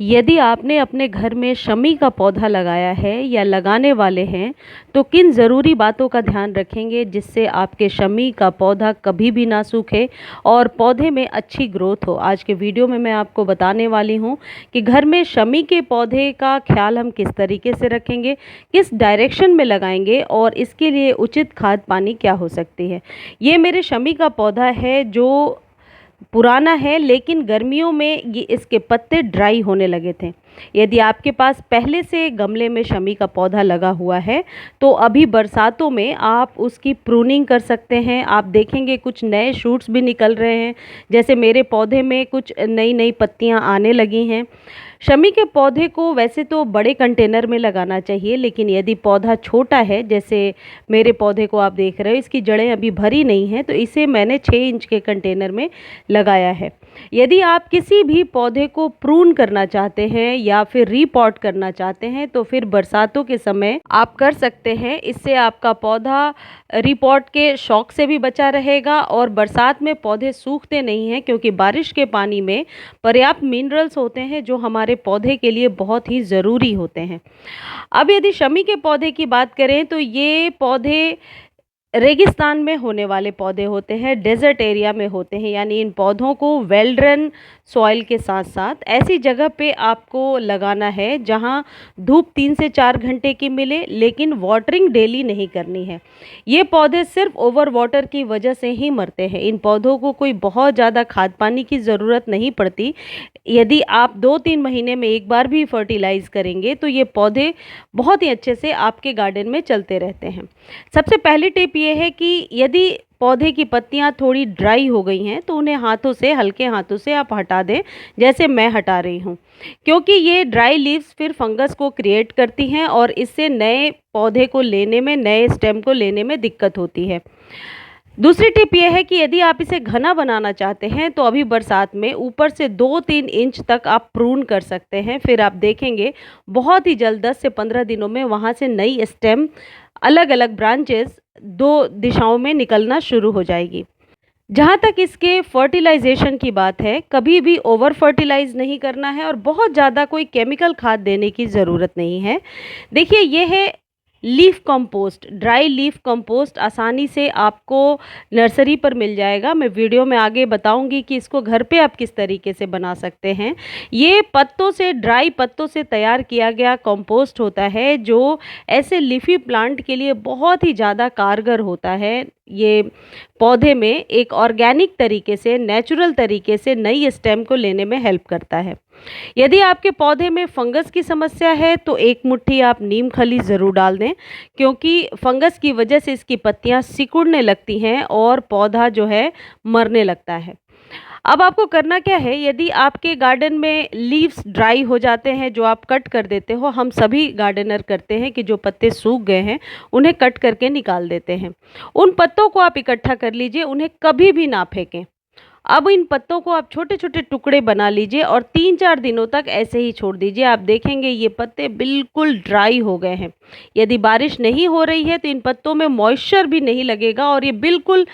यदि आपने अपने घर में शमी का पौधा लगाया है या लगाने वाले हैं, तो किन ज़रूरी बातों का ध्यान रखेंगे जिससे आपके शमी का पौधा कभी भी ना सूखे और पौधे में अच्छी ग्रोथ हो। आज के वीडियो में मैं आपको बताने वाली हूँ कि घर में शमी के पौधे का ख्याल हम किस तरीके से रखेंगे, किस डायरेक्शन में लगाएंगे और इसके लिए उचित खाद पानी क्या हो सकती है। ये मेरे शमी का पौधा है जो पुराना है, लेकिन गर्मियों में ये इसके पत्ते ड्राई होने लगे थे। यदि आपके पास पहले से गमले में शमी का पौधा लगा हुआ है तो अभी बरसातों में आप उसकी प्रूनिंग कर सकते हैं। आप देखेंगे कुछ नए शूट्स भी निकल रहे हैं, जैसे मेरे पौधे में कुछ नई नई पत्तियां आने लगी हैं। शमी के पौधे को वैसे तो बड़े कंटेनर में लगाना चाहिए, लेकिन यदि पौधा छोटा है, जैसे मेरे पौधे को आप देख रहे हो, इसकी जड़ें अभी भरी नहीं हैं, तो इसे मैंने 6 इंच के कंटेनर में लगाया है। यदि आप किसी भी पौधे को प्रून करना चाहते हैं या फिर रीपॉट करना चाहते हैं तो फिर बरसातों के समय आप कर सकते हैं। इससे आपका पौधा रीपॉट के शौक से भी बचा रहेगा और बरसात में पौधे सूखते नहीं हैं, क्योंकि बारिश के पानी में पर्याप्त मिनरल्स होते हैं जो हमारे पौधे के लिए बहुत ही ज़रूरी होते हैं। अब यदि शमी के पौधे की बात करें तो ये पौधे रेगिस्तान में होने वाले पौधे होते हैं, डेजर्ट एरिया में होते हैं, यानी इन पौधों को वेल ड्रेन सॉइल के साथ साथ ऐसी जगह पे आपको लगाना है जहां धूप 3 से 4 घंटे की मिले, लेकिन वाटरिंग डेली नहीं करनी है। ये पौधे सिर्फ ओवर वाटर की वजह से ही मरते हैं। इन पौधों को कोई बहुत ज़्यादा खाद पानी की ज़रूरत नहीं पड़ती। यदि आप 2-3 महीने में एक बार भी फर्टिलाइज़ करेंगे तो ये पौधे बहुत ही अच्छे से आपके गार्डन में चलते रहते हैं। सबसे पहली टिप ये है कि यदि पौधे की पत्तियां थोड़ी ड्राई हो गई हैं तो उन्हें हाथों से, हल्के हाथों से आप हटा दें, जैसे मैं हटा रही हूँ, क्योंकि ये ड्राई लीव्स फिर फंगस को क्रिएट करती हैं और इससे नए पौधे को लेने में, नए स्टेम को लेने में दिक्कत होती है। दूसरी टिप ये है कि यदि आप इसे घना बनाना चाहते हैं तो अभी बरसात में ऊपर से 2-3 इंच तक आप प्रून कर सकते हैं। फिर आप देखेंगे बहुत ही जल्द 10 से 15 दिनों में वहाँ से नई स्टेम, अलग अलग ब्रांचेस 2 दिशाओं में निकलना शुरू हो जाएगी। जहाँ तक इसके फर्टिलाइजेशन की बात है, कभी भी ओवर फर्टिलाइज नहीं करना है और बहुत ज़्यादा कोई केमिकल खाद देने की ज़रूरत नहीं है। देखिए, ये है leaf compost, dry leaf compost आसानी से आपको नर्सरी पर मिल जाएगा। मैं वीडियो में आगे बताऊंगी कि इसको घर पे आप किस तरीके से बना सकते हैं। ये पत्तों से, ड्राई पत्तों से तैयार किया गया कंपोस्ट होता है जो ऐसे लीफी प्लांट के लिए बहुत ही ज़्यादा कारगर होता है। ये पौधे में एक ऑर्गेनिक तरीके से, नेचुरल तरीके से नई स्टेम को लेने में हेल्प करता है। यदि आपके पौधे में फंगस की समस्या है तो 1 मुट्ठी आप नीम खली ज़रूर डाल दें, क्योंकि फंगस की वजह से इसकी पत्तियां सिकुड़ने लगती हैं और पौधा जो है मरने लगता है। अब आपको करना क्या है, यदि आपके गार्डन में लीव्स ड्राई हो जाते हैं जो आप कट कर देते हो, हम सभी गार्डनर करते हैं कि जो पत्ते सूख गए हैं उन्हें कट करके निकाल देते हैं। उन पत्तों को आप इकट्ठा कर लीजिए, उन्हें कभी भी ना फेंकें। अब इन पत्तों को आप छोटे छोटे टुकड़े बना लीजिए और 3-4 दिनों तक ऐसे ही छोड़ दीजिए। आप देखेंगे ये पत्ते बिल्कुल ड्राई हो गए हैं। यदि बारिश नहीं हो रही है तो इन पत्तों में मॉइस्चर भी नहीं लगेगा और ये बिल्कुल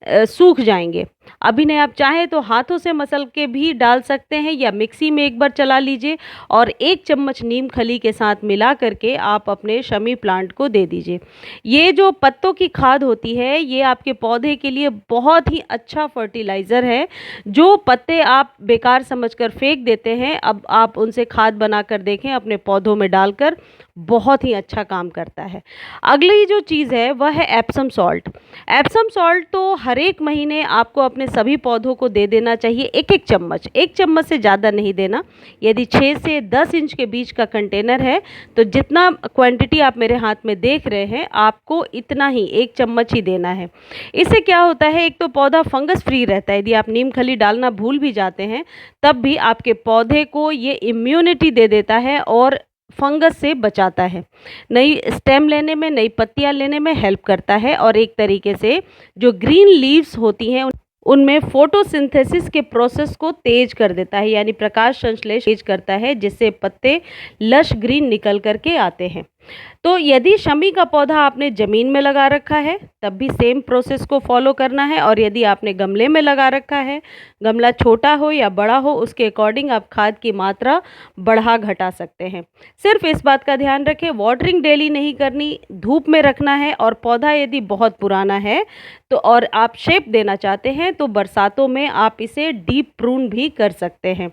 सूख जाएंगे। अब इन्हें आप चाहें तो हाथों से मसल के भी डाल सकते हैं या मिक्सी में एक बार चला लीजिए और 1 चम्मच नीम खली के साथ मिला करके आप अपने शमी प्लांट को दे दीजिए। ये जो पत्तों की खाद होती है, ये आपके पौधे के लिए बहुत ही अच्छा फर्टिलाइज़र है। जो पत्ते आप बेकार समझकर फेंक देते हैं, अब आप उनसे खाद बनाकर देखें, अपने पौधों में डालकर बहुत ही अच्छा काम करता है। अगली जो चीज़ है वह है एप्सम सॉल्ट। एप्सम सॉल्ट तो हर एक महीने आपको अपने सभी पौधों को दे देना चाहिए, 1-1 चम्मच। 1 चम्मच से ज़्यादा नहीं देना। यदि 6 से 10 इंच के बीच का कंटेनर है तो जितना क्वांटिटी आप मेरे हाथ में देख रहे हैं, आपको इतना ही 1 चम्मच ही देना है। इससे क्या होता है, एक तो पौधा फंगस फ्री रहता है। यदि आप नीम खली डालना भूल भी जाते हैं तब भी आपके पौधे को ये इम्यूनिटी दे देता है और फंगस से बचाता है, नई स्टेम लेने में, नई पत्तियां लेने में हेल्प करता है और एक तरीके से जो ग्रीन लीव्स होती हैं उनमें फोटोसिंथेसिस के प्रोसेस को तेज कर देता है, यानी प्रकाश संश्लेषण तेज करता है, जिससे पत्ते लश ग्रीन निकल करके आते हैं। तो यदि शमी का पौधा आपने ज़मीन में लगा रखा है तब भी सेम प्रोसेस को फॉलो करना है, और यदि आपने गमले में लगा रखा है, गमला छोटा हो या बड़ा हो, उसके अकॉर्डिंग आप खाद की मात्रा बढ़ा घटा सकते हैं। सिर्फ इस बात का ध्यान रखें, वाटरिंग डेली नहीं करनी, धूप में रखना है, और पौधा यदि बहुत पुराना है तो और आप शेप देना चाहते हैं तो बरसातों में आप इसे डीप प्रून भी कर सकते हैं।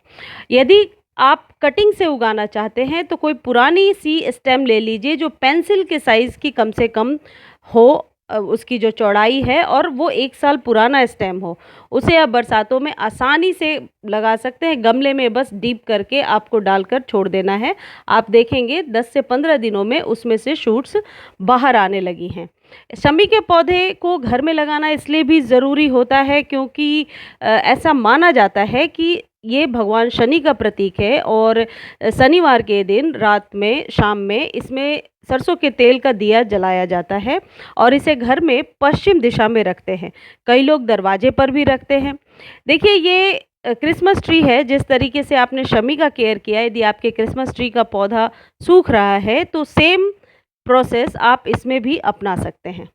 यदि आप कटिंग से उगाना चाहते हैं तो कोई पुरानी सी स्टेम ले लीजिए जो पेंसिल के साइज़ की कम से कम हो, उसकी जो चौड़ाई है, और वो 1 साल पुराना स्टेम हो, उसे आप बरसातों में आसानी से लगा सकते हैं। गमले में बस डीप करके आपको डालकर छोड़ देना है। आप देखेंगे 10 से 15 दिनों में उसमें से शूट्स बाहर आने लगी हैं। शमी के पौधे को घर में लगाना इसलिए भी ज़रूरी होता है क्योंकि ऐसा माना जाता है कि ये भगवान शनि का प्रतीक है, और शनिवार के दिन रात में, शाम में इसमें सरसों के तेल का दिया जलाया जाता है, और इसे घर में पश्चिम दिशा में रखते हैं। कई लोग दरवाजे पर भी रखते हैं। देखिए, ये क्रिसमस ट्री है। जिस तरीके से आपने शमी का केयर किया, यदि आपके क्रिसमस ट्री का पौधा सूख रहा है तो सेम प्रोसेस आप इसमें भी अपना सकते हैं।